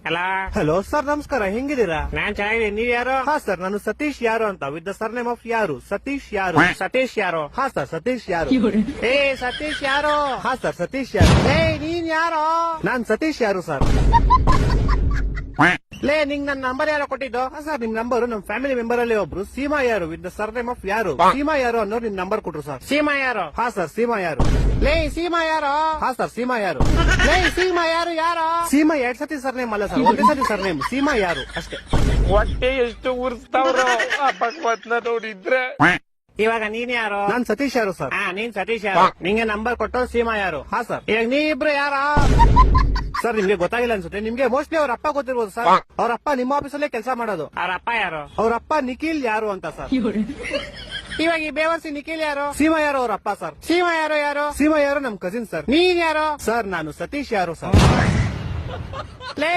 ಅಲ್ಲ hello sir, ನಮಸ್ಕಾರ. ಹೆಂಗಿದ್ದೀರಾ? ನಾನ್ ಚೆನ್ನಾಗಿದ್ದೀನಿ. ನೀವ್ ಯಾರು? ಹಾ ಸರ್, ನಾನು ಸತೀಶ್ ಯಾರು ಅಂತ, ವಿತ್ ದ ಸರ್ನೇಮ್ ಆಫ್ ಯಾರು. ಸತೀಶ್ ಯಾರು. ಸತೀಶ್ ಯಾರು? ಹಾ ಸರ್, ಸತೀಶ್ ಯಾರು. ಏ ಸತೀಶ್ ಯಾರು? ಹಾ ಸರ್, ಸತೀಶ್ ಯಾರು. ಏ ನೀನ್ ಯಾರು? ನಾನ್ ಸತೀಶ್ ಯಾರು ಸರ್. ಲೇ ನಿಂಗ್ ನನ್ ನಂಬರ್ ಯಾರೋ ಕೊಟ್ಟಿದ್ದು? ಹಾ ಸರ್, ನಿಮ್ ನಂಬರ್ ನಮ್ ಫ್ಯಾಮಿಲಿ ಮೆಂಬರ್ ಅಲ್ಲಿ ಒಬ್ರು ಸೀಮಾ ಯಾರು ವಿತ್ ದ ಸರ್ನೇಮ್ ಆಫ್ ಯಾರು, ಸೀಮಾ ಯಾರು ಅನ್ನೋರು ನಿಮ್ ನಂಬರ್ ಕೊಟ್ರು ಸರ್. ಸೀಮಾ ಯಾರು? ಹಾ ಸರ್, ಸೀಮಾ ಯಾರು. ಲೇ ಸೀಮಾ ಯಾರು? ಹಾ ಸರ್, ಸೀಮಾ ಯಾರು. ಲೇ ಸೀಮಾ ಯಾರು? ಯಾರು? ಸೀಮಾ 2 ಸತಿ ಸರ್ನೇಮ್ ಅಲ್ಲ ಸರ್, ಒಂದೇ ಸತಿ ಸರ್ನೇಮ್. ಸೀಮಾ ಯಾರು ಅಷ್ಟೇ. ಹೊಟ್ಟೆ ಎಷ್ಟು ಉರ್ಸ್ತಾವ್ರೋ ಆ ಭಗವತ್ನ ನೋಡಿದ್ರೆ. ಇವಾಗ ನೀನ್ ಯಾರು? ನಾನ್ ಸತೀಶ್ ಯಾರು ಸರ್. ಹಾ ನೀನ್ ಸತೀಶ್ ಯಾರು? ನಿಂಗೆ ನಂಬರ್ ಕೊಟ್ಟು ಸೀಮಾ ಯಾರು? ಹಾ ಸರ್. ಇವಾಗ ನೀವಿಬ್ರು ಯಾರ? ಸರ್, ನಿಮ್ಗೆ ಗೊತ್ತಾಗಿಲ್ಲ ಅನ್ಸುತ್ತೆ. ನಿಮ್ಗೆ ಮೋಸ್ಟ್ಲಿ ಅವ್ರ ಅಪ್ಪ ಗೊತ್ತಿರ್ಬೋದು ಸರ್. ಅವ್ರ ಅಪ್ಪ ನಿಮ್ಮ ಆಫೀಸಲ್ಲೇ ಕೆಲಸ ಮಾಡೋದು. ಅವ್ರ ಅಪ್ಪ ಯಾರು? ಅವ್ರ ಅಪ್ಪ ನಿಖಿಲ್ ಯಾರು ಅಂತ ಸರ್. ಇವಾಗ ಈ ಬೇವರ್ಸಿ ನಿಖಿಲ್ ಯಾರು? ಸೀಮಾ ಯಾರು ಅವ್ರ ಅಪ್ಪ ಸರ್. ಸೀಮಾ ಯಾರು? ಯಾರು? ಸೀಮಾ ಯಾರು ನಮ್ ಕಸಿನ್ ಸರ್. ನೀನ್ ಯಾರು? ಸರ್, ನಾನು ಸತೀಶ್ ಯಾರು ಸರ್. ಲೇ